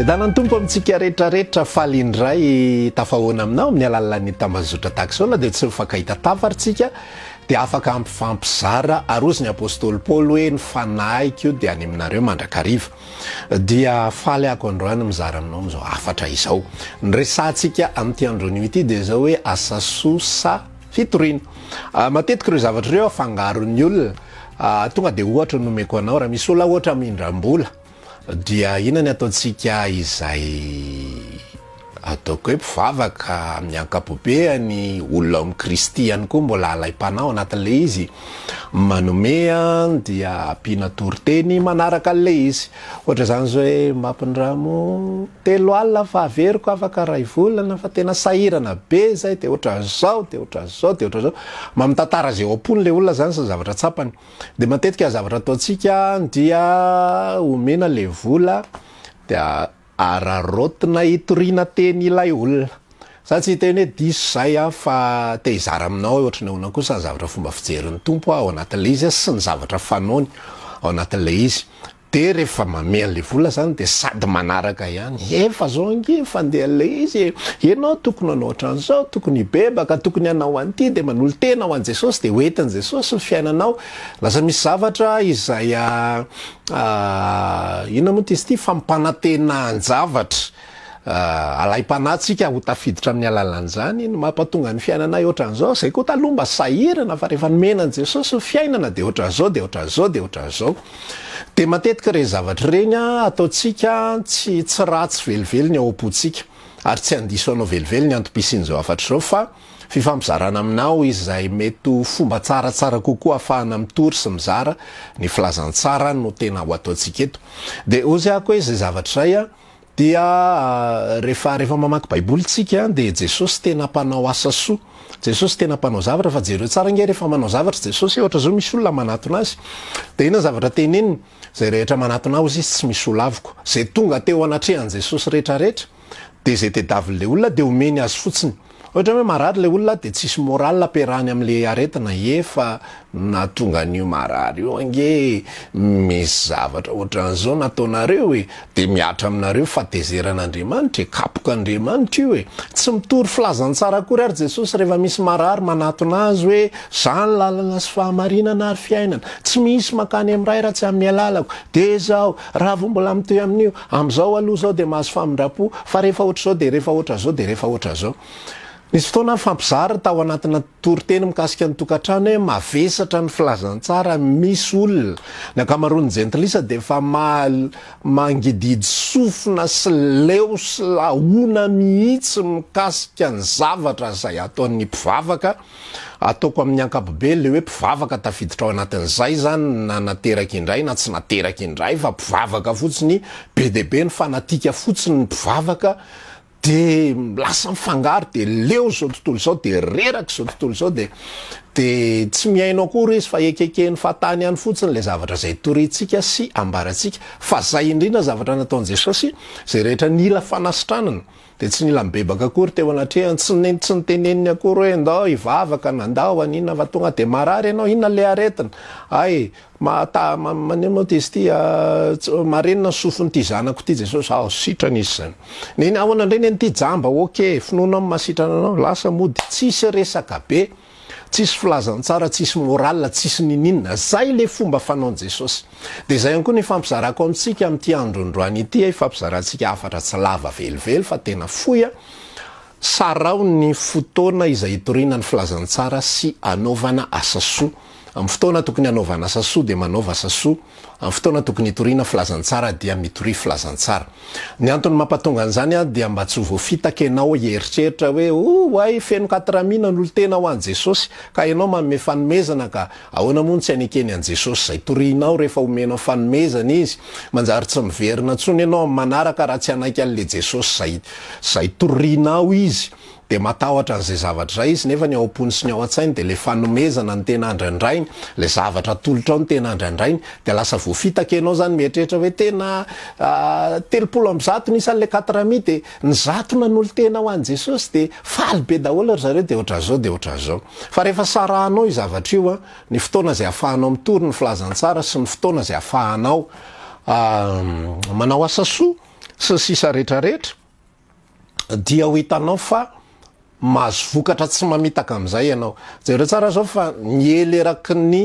Fiadanany tompo amintsika rehetrarehetra faly indray tafahoana aminao amin'ny alalan'ny tambazotra taksola dia tsy mifankahita tafaritsika dia afaka ampifampizara aroziny apôstôly Paoly hoe ny fanahiky io dia any aminareo mandrakariva dia faly ako androany mizara aminao amin'izao afatra izao ny resantsika amin'ity andronio ity dia zao hoe asasoa sa fitoriana matetika ireo zavatra ireo afangaron'ny olona tonga dia ohatra nomeko anao raha misy olona ohatra mindram-bola dia ina ny ataontsika izay ataoko hoe mpivavaka amin'ny ankapobeny olona amin'ny kristiany koa mbola alaim-panao anatin'le izy manomea dia ampiana toriteny manaraka an'le izy ohatra zany zao hoe mampindramo 3 alina fa averiko afaka ray volana fa tena sahirana be zay de ohatra zao de ohatra zao de ohatra zao mamitantara zay am-pony le olona zany sa zavatra tsapany de matetika zavatra ataontsika dia omena le vola dia ararotina hitoriana teny ilay olona za tsy hiteny hoe diso zay fa te hizara aminao ohatra ny ona kosa ny zavatra fomba fijerin'ny tompo ao anatin'le izy sy ny zavatra fanaony ao anatin'le izy de rehefa mamean'le vola zany de sady manaraka ihany efa zao ange fandehan'le izy ianao tokony anao ohatran'izao tokony hibebaka tokony hanao an'ity de manolo tena ho an' Jesosy de hoentin' Jesosy ny fiainanao lasa misy zavatra izay ina moa izy ity fampanantena an-javatra alaim-panatsika ho tafiditra amin'ny alalan'izany no mampatonga ny fiainana ohatran'izao zay koa taloha mba sahirana fa rehefa nomenan' Jesosy ny fiainana de ohatran'izao de ohatran'izao de ohatran'izao de matetika re zavatra reny ataontsika tsy ratsy velively ny ao am-pontsika ary tsy andiso anao velively ny antom-pisin'izao afatra zao fa fifampizarana aminao izay mety fomba tsaratsara kokoa ahafahana mitory sy mizara ny filazantsara no tena ho ataontsika eto de ozy ako hoe zay zavatra zay dia rehefa mamaky baiboly tsika de Jesosy tena mpanao asa soa Jesosy tena mpanao zavatra fa jereo tsara nge rehefa manao zavatra Jesosy ohatra zao misy olona manatona azy de ina zavatra teneniny zay rehetra manatona azy izy tsy misy olaviko zay tonga teo anatrehan' Jesosy rehetrarehetra de zay tedavin'le olona de omeny azy fotsiny ohatra hoe marary le olona de tsisy moral ampiarahany amin'le aretina efa na tonga an'io marary io ange misy zavatra ohatran'izao nataonareo de miatra aminareo fatezeran'Andriamanitra kapoka Andriamanitra io tsy mitory filazantsara akory ary Jesosy rehefa misy marary manatona azy hoe zany lalana sy fahamarinana ary fiainana tsy misy makany amin'ray raha tsy amin'ny alalako de zao raha vo mbola mitoy amin'io am'izao aloha zao de mahazo famindrapo fa rehefa ohatra zao de rehefa ohatra zao de rehefa ohatra zao nisy fotoana fampizara tao anatina toriteny mikasika ny tokantrano hoe mavesatra ny filazantsara misy olona ny akamaroan'ny jentilisa de fa mangididy sofina sy leo sy laona mihitsy mikasika ny zavatra zay ataon'ny mpivavaka ataoko amin'ny ankapobe le hoe mpivavaka tafiditra ao anatin'izay zany na nateraka indray na tsy nateraka indray fa mpivavaka fotsiny be deabe ny fanatika fotsiny ny mpivavaka de lasa mifangaro de leo zao tontolo zao de reraka zao tontolo zao de tsy miaino akory izy fa ekekeny fatany ihany fotsiny le zavatra zay toritsika sy ambaratsika fa zay indrindra zavatra nataon'i Jesosy zay rehetra nila fanasitranana de tsy nila mibebaka akory teo anatrehany tsy niteneniny akory hoe ndao ivavaka nandao anina fa tonga de marary ianao inona le aretina ay manenao ty izy ty marenina sofin'ity zanako ty Jesosy sitrana izy zany neny ahoana indray neny ty jamba oke finoana amin'ny masitrana anao lasa mody tsisy resaka be tsisy filazantsara tsisy moral tsisy nininina zay le fomba fanaon' Jesosy de zay ihany koa ny fampizarako amintsika amin'ity androandroany ity fampizarantsika afatra tsy lava velively fa tena foya sarao ny fotoana izay hitoriana ny filazantsara sy anaovana asa soa amin'ny fotoana tokony anaovana asa soa de manaova asa soa amin'ny fotoana tokony hitoriana filazantsara dia mitory filazantsara ny antony mampatonga an'izany dia mba tsy ho voafitaka ianao hieritreritra hoe ay feno 4,000 n'olo tena ho an' Jesosy ka ianao manome fanomezana ka ahoana moa tsy anekeny an' Jesosy zay torianao rehefa omenao fanomezana izy manjary tsy miverina ntsony ianao manaraka raha tsy anaiky an'le Jesosy zay torianao izy de matahotra an'izay zavatra zay izy nefa ny ao am-pony sy ny ao an-tsainy de le fanomezana ny tena andrandrainy le zavatra tolotra ao ny tena andrandrainy de lasa voafitaka ianao zany mieritreritra hoe tena 300 nisan'le 4,000 de ny zatona n'olo tena ho an' Jesosy de faly be daholo ry zareo de ohatran'izao de ohatran'izao fa rehefa sarahanao i zavatra io ny fotoana zay ahafahanao mitory ny filazantsara sy ny fotoana zay ahafahanao manao asa soa sy sisa rehetrarehetra dia ho hitanao fa mahazo vokatra tsy mamitaka amin'izay ianao. Jereo tsara zao fa nieleraky ny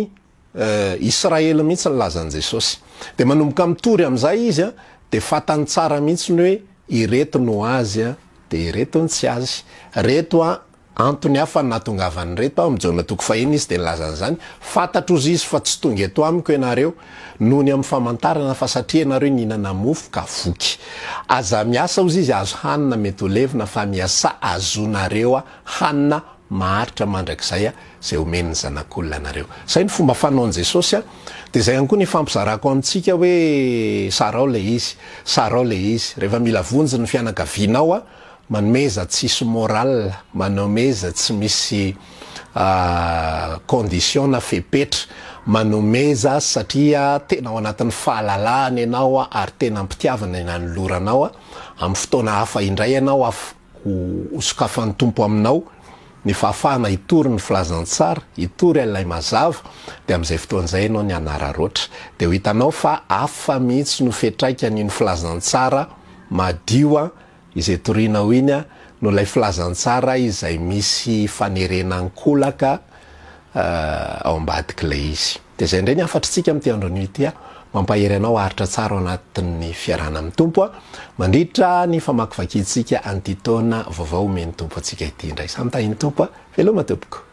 Israely mihitsy ny lazan'i Jesosy. De manomboka mitory amin'izay izy a, de fatany tsara mihitsy ny hoe ireto no azy a, de ireto ny tsy azy. Reto a antony hafa natongavany reto a, am'jona toko fahiny izy de nilazan'izany. Fantatro izy fa tsy tonga eto amiko ianareo noho ny amin'ny famantarana fa satria ianareo nihinana mofo ka voky. Aza miasa ozy izy azo hanina mety ho levina fa miasa azonareo a hanina maharitra mandrakizay a zay omeny ny zanak'olona anareo. Zay ny fomba fanaon'i Jesosy a. De zay ihany koa ny fampizarako amintsika hoe sarao le izy, sarao le izy. Rehefa mila vonjy ny fianakavianao a, manomeza tsisy moral, manomeza tsy misy condition na fepetra, manomeza satria tena ao anatin'ny fahalalahany ianao a, ary tena mpitiavana eny anoloranao a. Amin'ny fotoana hafa indray ianao hosokafan'ny tompo aminao, ny fahafahana hitory ny filazantsara, hitory ilay mazava, de amin'izay fotoan'izay ianao ny anararoatra. De ho hitanao fa hafa mihitsy no fetraikany ny filazantsara madio a izay torinao iny a, no ilay filazantsara izay misy fanerenankolaka ao ambadik'ilay izy. De zay indray ny afatritsika amin'ity andron'io ity a, mampahery anao haritra tsara ao anatin'ny fiarahana amin'ny tompo a, mandritra ny famakivakintsika anty taona vaovao omeny tompo antsika ity indray. Samy tahiny tompo a, veloma tompoko.